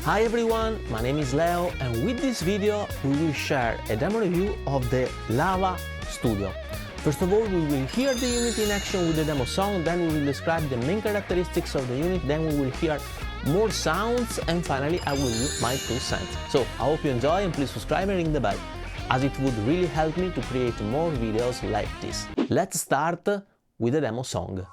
Hi everyone, my name is Leo and with this video we will share a demo review of the Lava Studio. First of all, we will hear the unit in action with the demo song, then we will describe the main characteristics of the unit, then we will hear more sounds, and finally I will give you my 2 cents. So I hope you enjoy and please subscribe and ring the bell, as it would really help me to create more videos like this. Let's start with the demo song.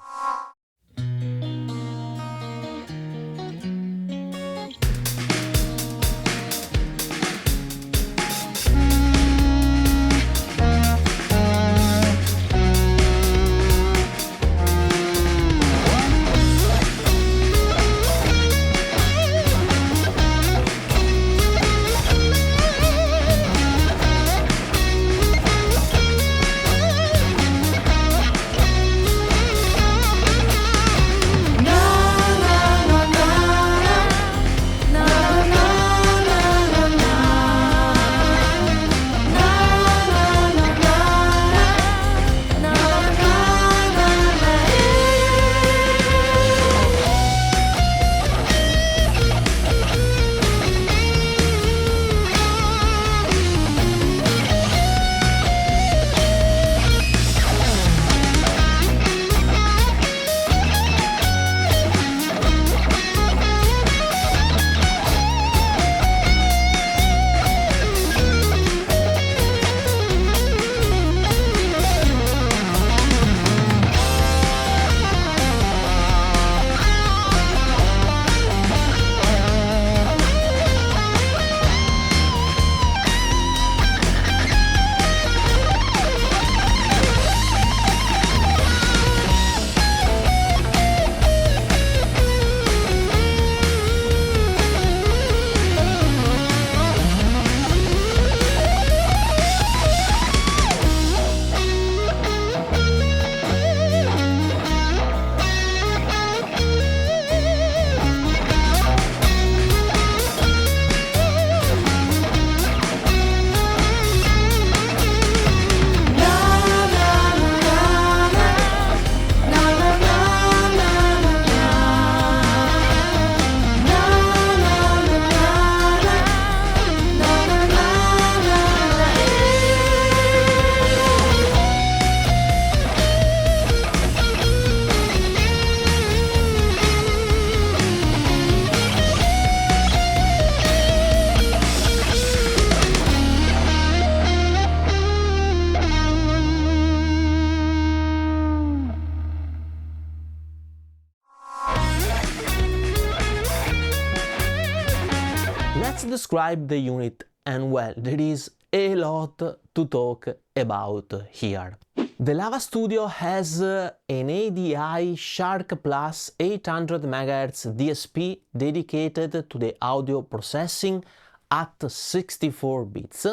Let's describe the unit, and well, there is a lot to talk about here. The Lava Studio has an ADI Shark Plus 800 MHz DSP dedicated to the audio processing at 64 bits.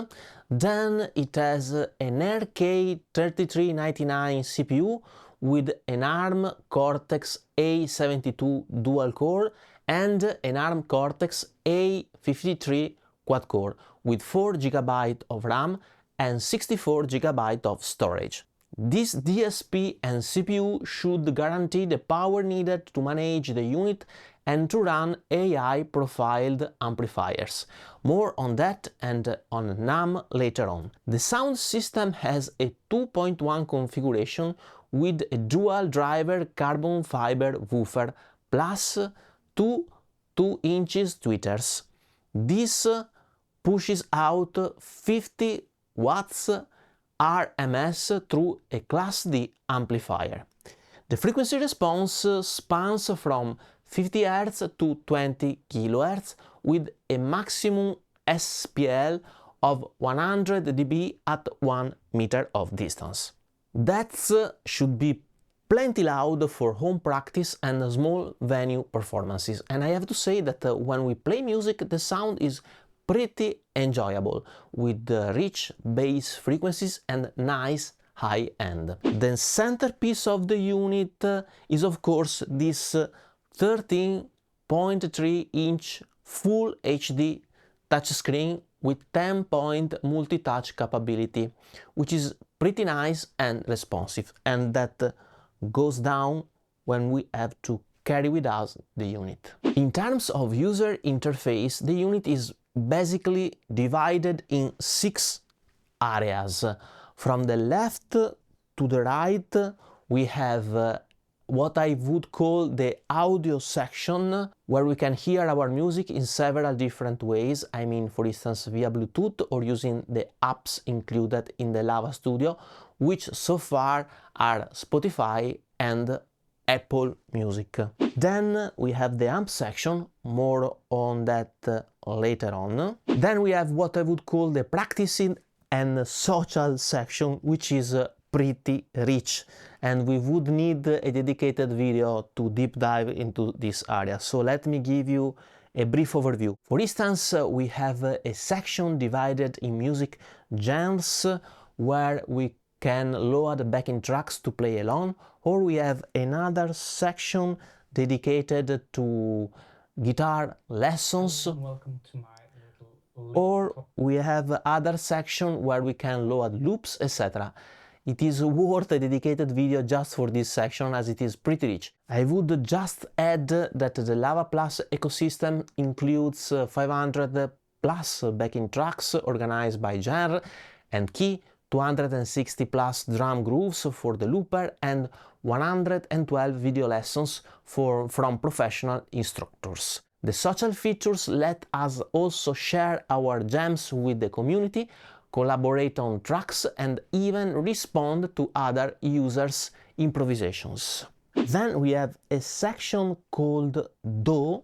Then it has an RK3399 CPU with an ARM Cortex A72 dual core and an ARM Cortex A53 quad core with 4 GB of RAM and 64 GB of storage. This DSP and CPU should guarantee the power needed to manage the unit and to run AI profiled amplifiers. More on that and on NAM later on. The sound system has a 2.1 configuration with a dual driver carbon fiber woofer plus two 2-inch tweeters. This pushes out 50 watts RMS through a Class D amplifier. The frequency response spans from 50 Hz to 20 kHz with a maximum SPL of 100 dB at 1 meter of distance. That should be plenty loud for home practice and small venue performances, and I have to say that when we play music the sound is pretty enjoyable with rich bass frequencies and nice high end. The centerpiece of the unit is of course this 13.3-inch Full HD touchscreen with 10-point multi-touch capability, which is pretty nice and responsive, and that goes down when we have to carry with us the unit. In terms of user interface, the unit is basically divided in 6 areas. From the left to the right we have what I would call the audio section, where we can hear our music in several different ways. I mean, for instance, via Bluetooth or using the apps included in the Lava Studio, which so far are Spotify and Apple Music. Then we have the amp section, more on that later on. Then we have what I would call the practicing and social section, which is pretty rich, and we would need a dedicated video to deep dive into this area. So let me give you a brief overview. For instance, we have a section divided in music genres where we can load backing tracks to play along, or we have another section dedicated to guitar lessons. Welcome to my little Or we have other section where we can load loops, etc. It is worth a dedicated video just for this section, as it is pretty rich. I would just add that the Lava Plus ecosystem includes 500 plus backing tracks organized by genre and key, 260 plus drum grooves for the looper, and 112 video lessons from professional instructors. The social features let us also share our jams with the community, collaborate on tracks, and even respond to other users' improvisations. Then we have a section called Do,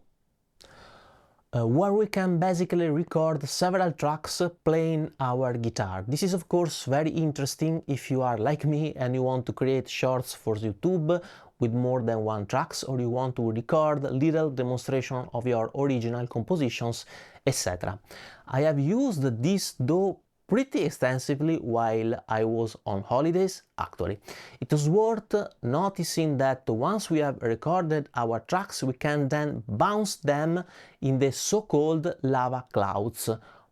where we can basically record several tracks playing our guitar. This is of course very interesting if you are like me and you want to create shorts for YouTube with more than one tracks, or you want to record little demonstration of your original compositions, etc. I have used this Do pretty extensively while I was on holidays, actually. It is worth noticing that once we have recorded our tracks, we can then bounce them in the so-called lava clouds.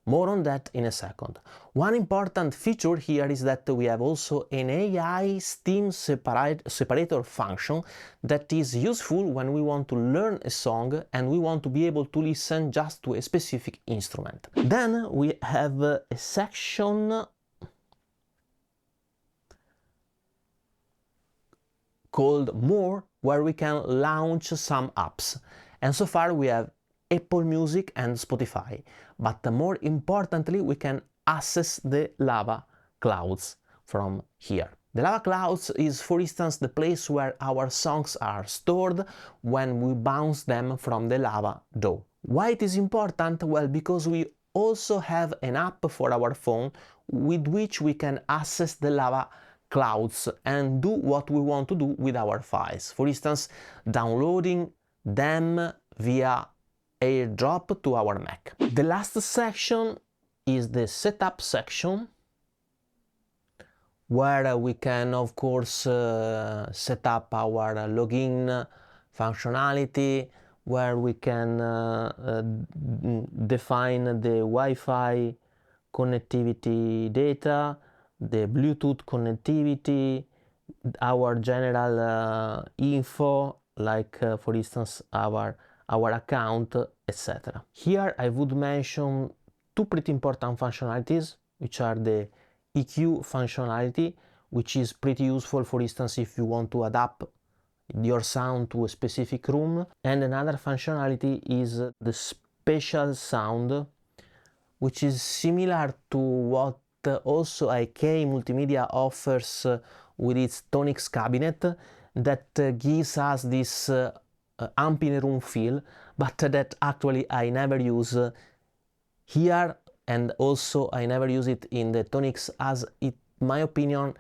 More on that in a second. One important feature here is that we have also an AI steam separator function that is useful when we want to learn a song and we want to be able to listen just to a specific instrument. Then we have a section called More, where we can launch some apps. And so far we have Apple Music and Spotify, but more importantly we can access the lava clouds from here. The lava clouds is, for instance, the place where our songs are stored when we bounce them from the lava dough. Why it is important? Well, because we also have an app for our phone with which we can access the lava clouds and do what we want to do with our files. For instance, downloading them via AirDrop to our Mac. The last section is the setup section, where we can of course set up our login functionality, where we can define the Wi-Fi connectivity data, the Bluetooth connectivity, our general info, like for instance our account, etc. Here I would mention two pretty important functionalities, which are the EQ functionality, which is pretty useful, for instance, if you want to adapt your sound to a specific room, and another functionality is the spatial sound, which is similar to what also IK Multimedia offers with its Tonics cabinet, that gives us this amp in a room feel, but that actually I never use here, and also I never use it in the Tonics, as in my opinion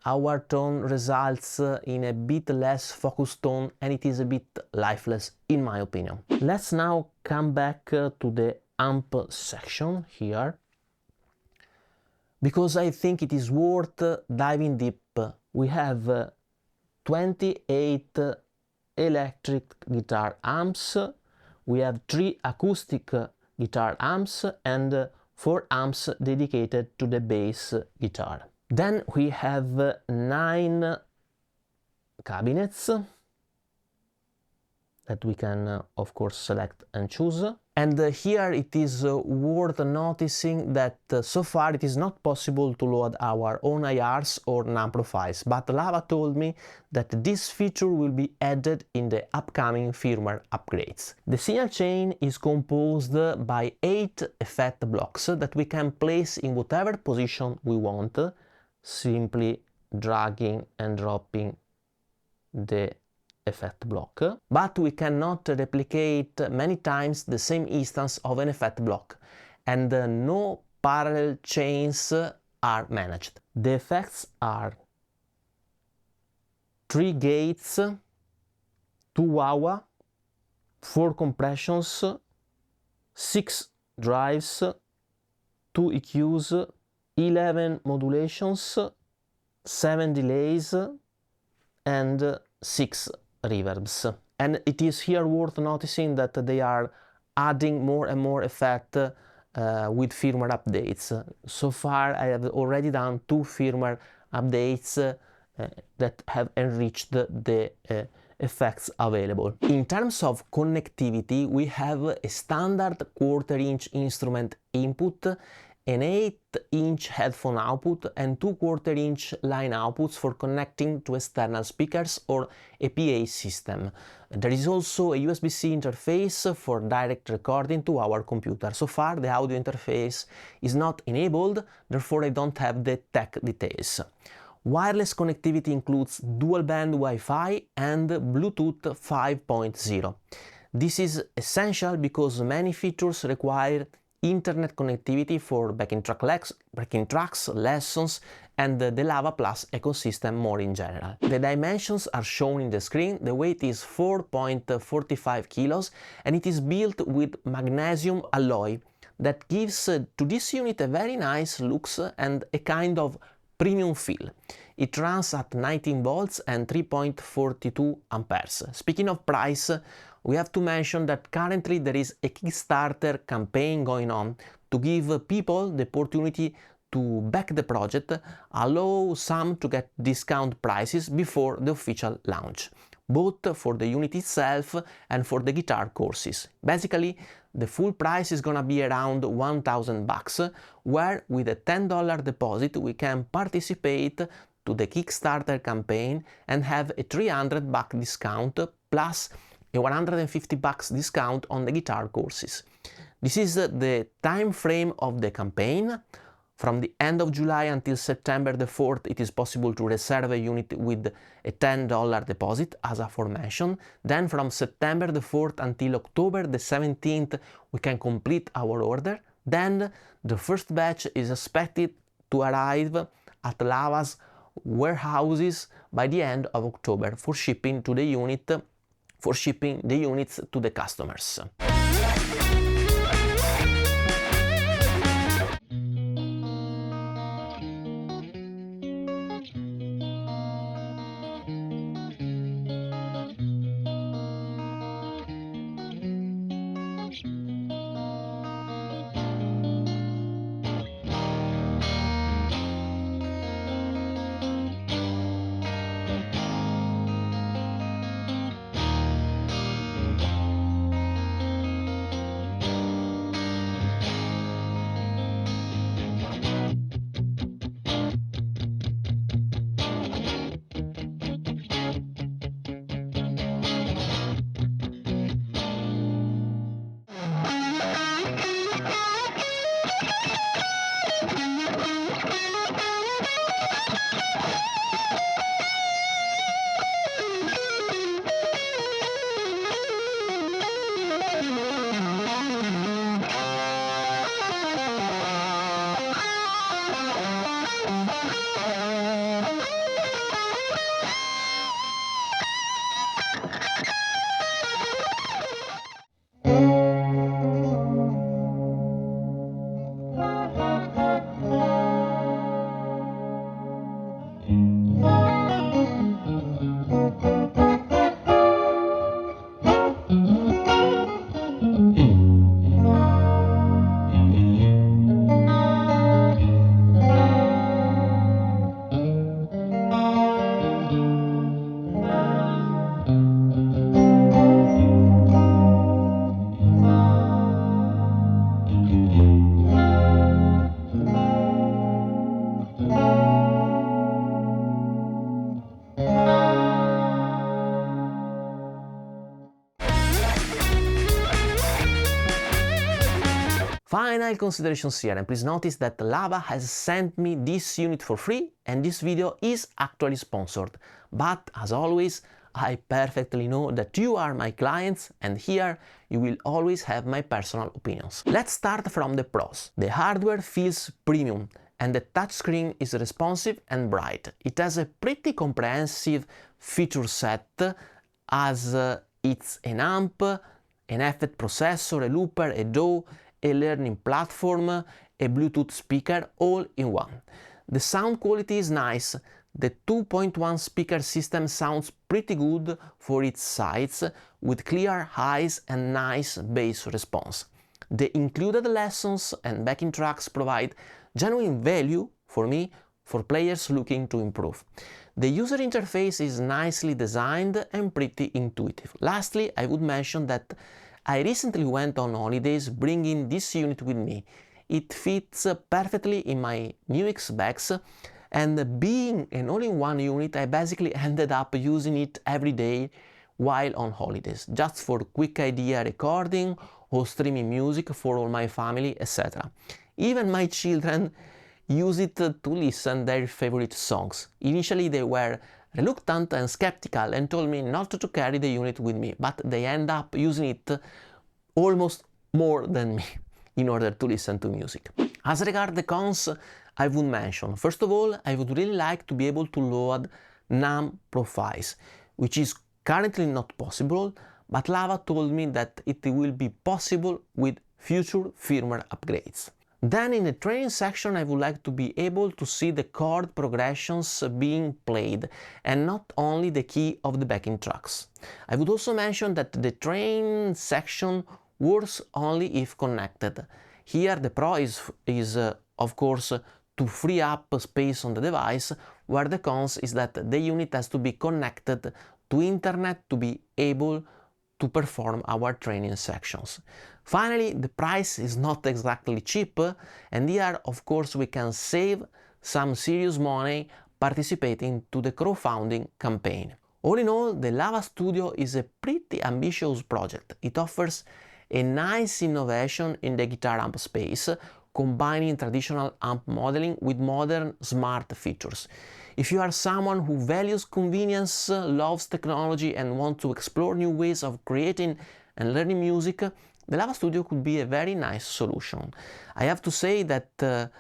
our tone results in a bit less focused tone and it is a bit lifeless in my opinion. Let's now come back to the amp section here, because I think it is worth diving deep. We have 28 electric guitar amps, we have 3 acoustic guitar amps, and 4 amps dedicated to the bass guitar. Then we have 9 cabinets, that we can of course select and choose. And here it is worth noticing that so far it is not possible to load our own IRs or NAM profiles, but Lava told me that this feature will be added in the upcoming firmware upgrades. The signal chain is composed by 8 effect blocks that we can place in whatever position we want, simply dragging and dropping the effect block, but we cannot replicate many times the same instance of an effect block, and no parallel chains are managed. The effects are 3 gates, 2 wah-wah, 4 compressions, 6 drives, 2 EQs, 11 modulations, 7 delays, and 6 reverbs. And it is here worth noticing that they are adding more and more effect with firmware updates. So far I have already done 2 firmware updates that have enriched the effects available. In terms of connectivity, we have a standard 1/4 inch instrument input, an 8-inch headphone output, and 2/4 inch line outputs for connecting to external speakers or a PA system. There is also a USB-C interface for direct recording to our computer. So far the audio interface is not enabled, therefore I don't have the tech details. Wireless connectivity includes dual-band Wi-Fi and Bluetooth 5.0. This is essential because many features require internet connectivity for backing tracks, lessons, and the Lava Plus ecosystem more in general. The dimensions are shown in the screen. The weight is 4.45 kilos and it is built with magnesium alloy that gives to this unit a very nice looks and a kind of premium feel. It runs at 19 volts and 3.42 amperes. Speaking of price, we have to mention that currently there is a Kickstarter campaign going on to give people the opportunity to back the project, allow some to get discount prices before the official launch, both for the unit itself and for the guitar courses. Basically, the full price is gonna be around $1,000, where with a $10 deposit we can participate to the Kickstarter campaign and have a $300 discount plus a $150 discount on the guitar courses. This is the time frame of the campaign. From the end of July until September the 4th, it is possible to reserve a unit with a $10 deposit, as aforementioned. Then from September the 4th until October the 17th, we can complete our order. Then the first batch is expected to arrive at Lava's warehouses by the end of October for shipping the units to the customers. Final considerations here, and please notice that Lava has sent me this unit for free and this video is actually sponsored. But as always, I perfectly know that you are my clients and here you will always have my personal opinions. Let's start from the pros. The hardware feels premium and the touchscreen is responsive and bright. It has a pretty comprehensive feature set as it's an amp, an effect processor, a looper, a DAW, a learning platform, a Bluetooth speaker, all in one. The sound quality is nice. The 2.1 speaker system sounds pretty good for its size, with clear highs and nice bass response. The included lessons and backing tracks provide genuine value for me for players looking to improve. The user interface is nicely designed and pretty intuitive. Lastly, I would mention that I recently went on holidays bringing this unit with me. It fits perfectly in my new X bags, and being an all-in-one unit, I basically ended up using it every day while on holidays, just for quick idea recording or streaming music for all my family, etc. Even my children use it to listen their favorite songs. Initially they were reluctant and skeptical and told me not to carry the unit with me, but they end up using it almost more than me in order to listen to music. As regards the cons, I would mention, first of all, I would really like to be able to load NAM profiles, which is currently not possible, but Lava told me that it will be possible with future firmware upgrades. Then in the training section I would like to be able to see the chord progressions being played and not only the key of the backing tracks. I would also mention that the train section works only if connected. Here the pro is of course to free up space on the device, where the cons is that the unit has to be connected to internet to be able to perform our training sections. Finally, the price is not exactly cheap, and here of course we can save some serious money participating to the crowdfunding campaign. All in all, the Lava Studio is a pretty ambitious project. It offers a nice innovation in the guitar amp space, combining traditional amp modeling with modern smart features. If you are someone who values convenience, loves technology and wants to explore new ways of creating and learning music, the Lava Studio could be a very nice solution. I have to say that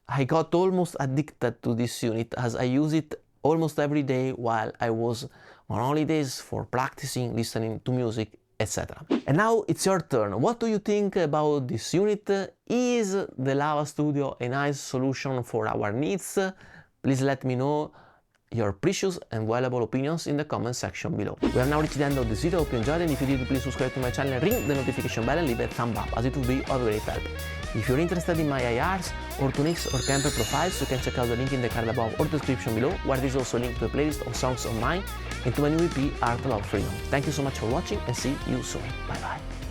I got almost addicted to this unit as I use it almost every day while I was on holidays for practicing, listening to music, etc. And now it's your turn. What do you think about this unit? Is the Lava Studio a nice solution for our needs? Please let me know your precious and valuable opinions in the comment section below. We are now reached the end of this video. Hope you enjoyed, and if you did, please subscribe to my channel, ring the notification bell and leave a thumb up, as it would be of great help. If you're interested in my IRs or tunics or camper profiles, you can check out the link in the card above or description below, where there is also a link to a playlist of songs of mine and to my new EP, Art of Freedom. Thank you so much for watching and see you soon. Bye bye.